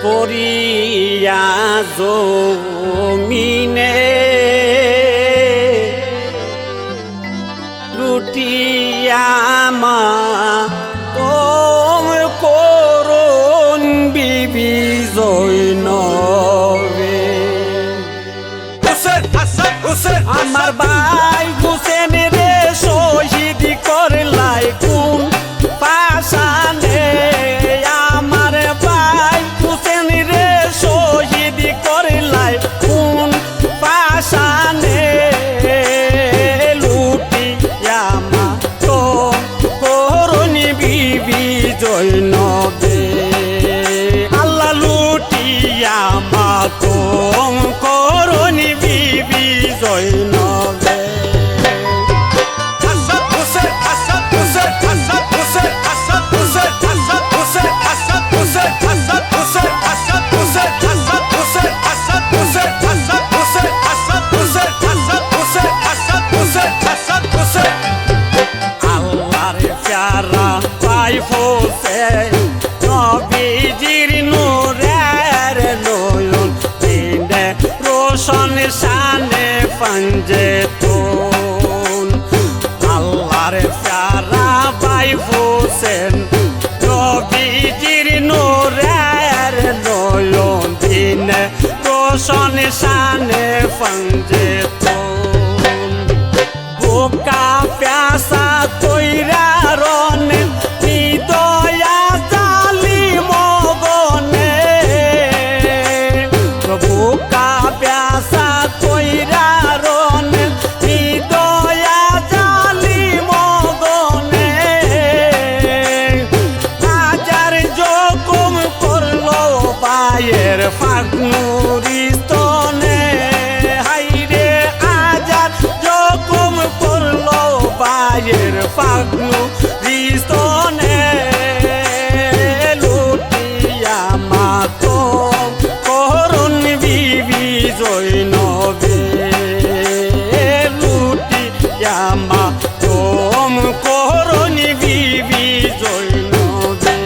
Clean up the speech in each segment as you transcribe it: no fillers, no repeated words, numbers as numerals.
পড়িয়া জমিনে লুটিয়া মা তোম করুন বিবি জৈনবে আমার ভাই হুসেন রে শহীদ করলাই কোন পাশানে আমার ভাই হুসেন রে শহীদ করলাই কোন পাশানে লুটিয়া মা তো করুন বিবি জৈনবে আল্লাহ লুটিয়া মা তো করুন বিবি জৈনবে আল্লাহর প্যারা পাই হোসেন নবীজির নূরের নয়ন দিনে রোশন শানে পঞ্জেতুন আল্লাহর প্যারা পাই হোসেন নবীজির নূরের নয়ন দিনে রোশন শানে পঞ্জেতুন বুকা প্যাসা তৈরা রনে হৃদয়া জালি মগনে বুকা প্যাসা তৈরা রনে হৃদয়া জালি মগনে হাজার জখম করলো পায়ের ফাগনুরি স্তনে হাইরে হাজার জখম করলো পায়ের ফাগনুরি স্তনে লুটিয়া মা তো করুন বিবি জৈনবে লুটিয়া মা তোম করুন বিবি জৈনবে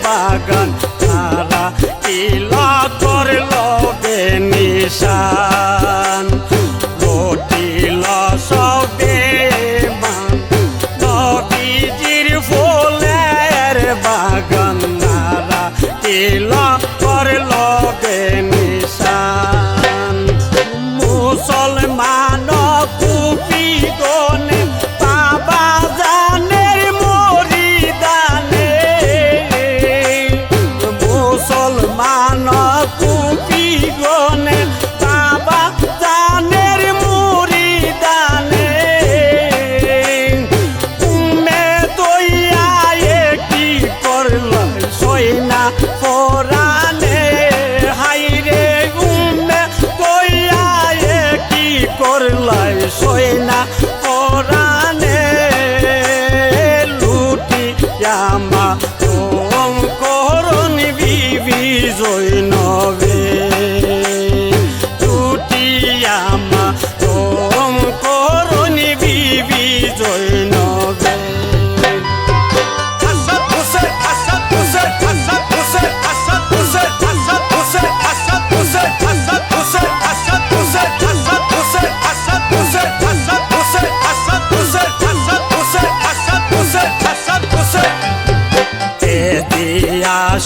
বাগান তারা কিলা করলো বেনিশান লটিল সবে মান নবীজির ফুলের বাগান তারা কিলা করলো বেনিশান মুসলমান কুফি গনে বাবা জানের মরিদানে মুসলমান কুফি গনে বাবা জানের মুরিদানে উম্মে দইয়া কি করল সইনা ফরানে হাইরে উম্মে দইয়া কি করল সইনা ফরানে লুটিয়া মা তোম করুন বিবি জৈনবে লুটিয়া মা তোম করুন বিবি জৈনবে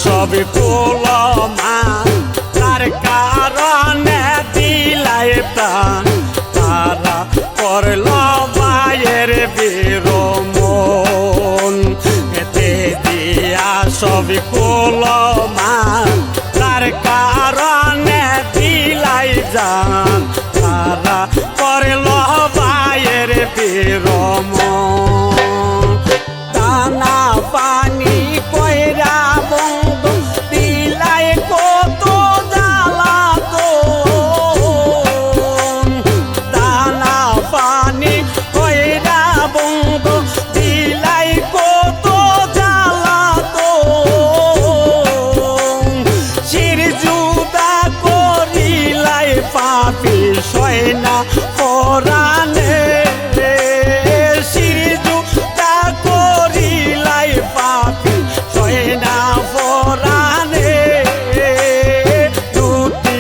সব কুলমা তার কারণে দিলাই প্রাণ তারা করল ভাইয়ের বিরমন এতে দিয়া সব কুলমা তার কারণে দিলাই যান তারা করল ভাইয়ের বিরমন দানা পানি কইরা বন্ধ দিলাই কত জ্বালা তো দানা হয় না পরাণে সিজু তা করিলাই পাপি হয় না পরাণে দুটি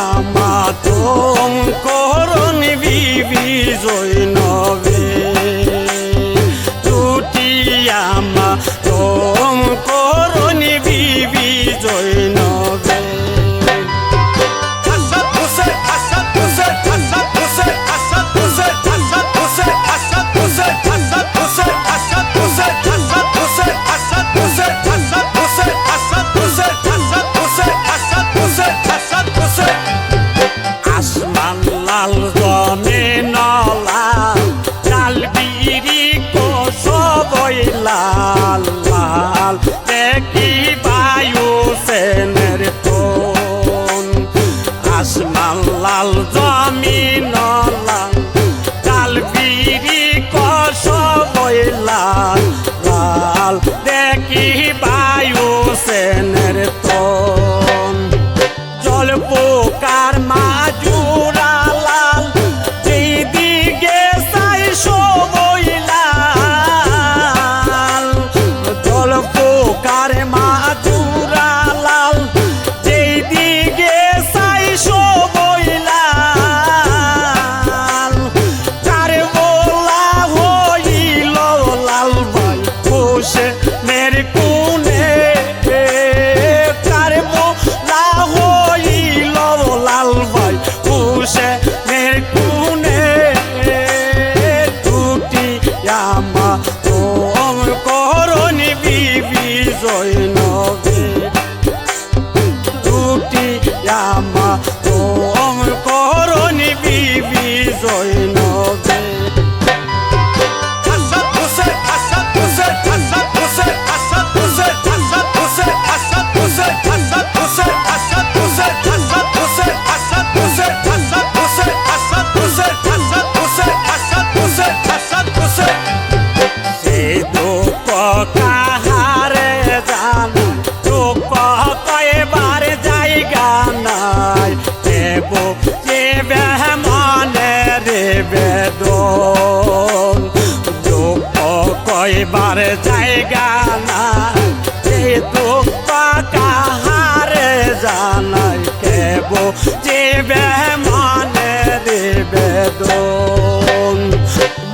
আমাতম করণ বিবি জৈনবে দুটি আমাতম করণ বিবি জৈনবে আসমান লাল জমিন লাল লাল বিরি সবই লাল লাল দেখি বায়ু সেনের তোন আসমান লাল জমিন লাল লাল বিরি সবই লাল লাল দেখি বায়ু সেনের তোন জল পোকার মাজুরা লাল যেদিকে চাই সবই লাল জল পোকার মাজুরা লাল যেদিকে চাই সবই লাল চার বোলা হইল লাল ভাই বসে মের কোনে চার বোলা হইল লাল ভাই বসে মের কোনে দুটি আমা তোম করণ বিবি জৈনবে দুটি আমা তোম করণ বিবি জৈনবে কাহারে জান লোক কয়বার জায়গা নাই দেব যে বেহমানে রে বেদন লোক কয়বার জায়গা নাই তো কাহারে জানাই কেব যে বেহমানে রে বেদন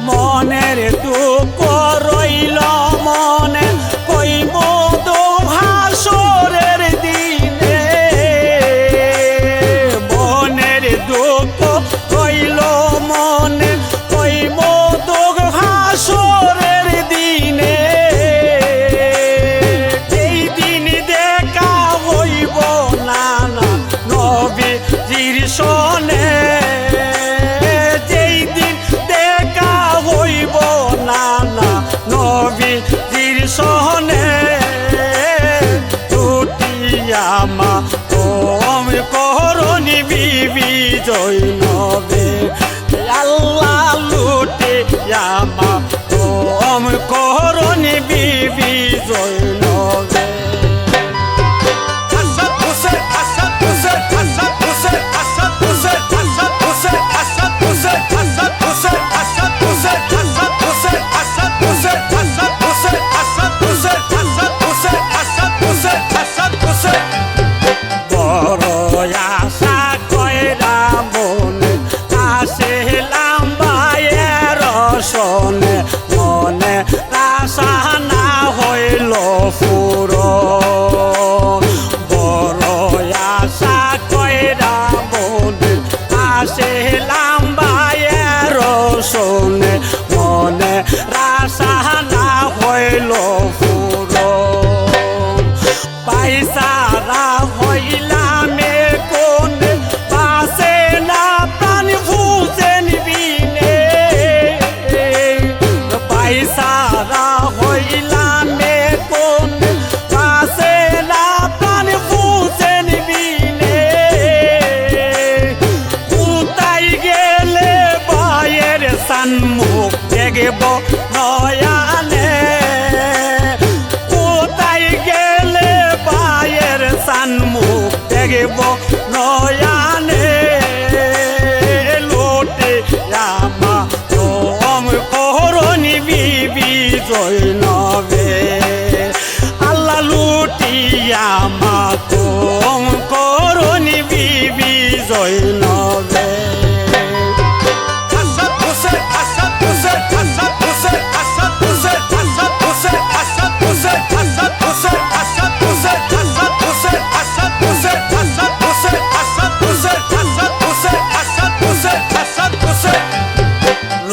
মনের দুঃখ রইল মনে কইব তো হাসরের দিনে মনের দুঃখ রইল মনে কইব তো হাসরের দিনে এই দিন দেখা হইব না না নবীর সনে যেই দিন দেখা হইব না না নবীর সনে দুটি আমা তোম করণ বিবি জৈনবে আল্লাহ লুটি আমা তোম করণ বিবি জৈনবে বড় আশা কইরা মনে আসিলাম ভাইয়ের সনে মনে আশা না হইল পূরণ বড় আশা কইরা মনে আসিলাম ভাইয়ের সনে মনে আশা না হইল পূরণ পয়সারা হইলাম কোন পাশে না প্রাণ ভূষেন বিনে পয়সারা হইলাম কোন পাশে না প্রাণ ভূষেন বিনে কোথায় গেলে বায়ের সম্মুখ দেখব নয়ানে কোথায় গেলে বায়ের সম্মুখ দেখব নয়ানে জৈনবে আল্লাহ লুটিয়া মাতম করুনি বিবি জৈনবে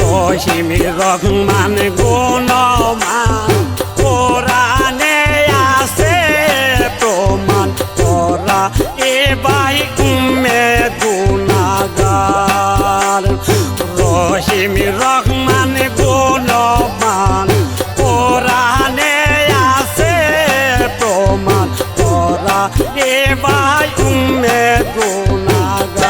রহিমি রহমান গুণমান কোরআনে আছে প্রমাণ তোরা এবাই উম্মে গুনাহগার রহিমি রহমান গুণমান কোরআনে আছে প্রমাণ তোরা এবাই উম্মে গুনাহগার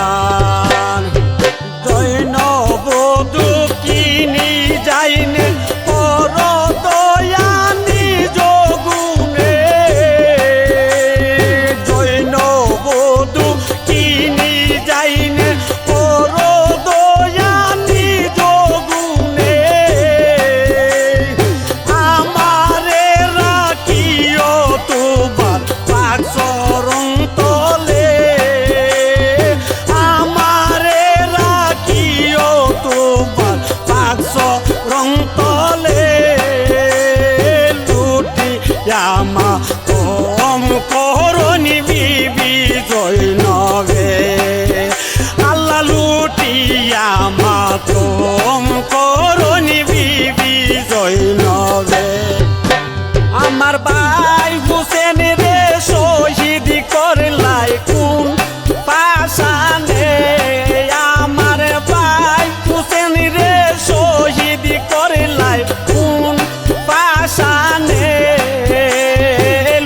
জৈনবধূ কিনি যাইনে পর দয়ানি যোগুনে জৈনবধূ কিনি যাইনে পর দয়ানি যোগুনে আমারে রাখিও তোমার পাক চরণ তলে আমারে রাখিও তোমার পাক চরণ তলে লুটিয়া মাতম করুনি বিবি জৈনবে আল্লাহ লুটিয়া মাতম করুনি বিবি জৈনবে আমার ভাই হুসেন রে শহীদ করলাই কোন পাশানে আমার ভাই হুসেন রে শহীদ করলাই কোন পাশানে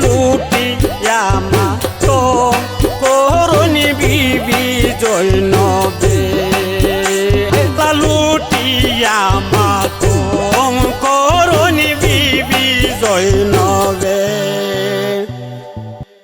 লুটিয়া মাতম করুনি বিবি জৈনবে লুটিয়া মাতম করুনি বিবি জৈনবে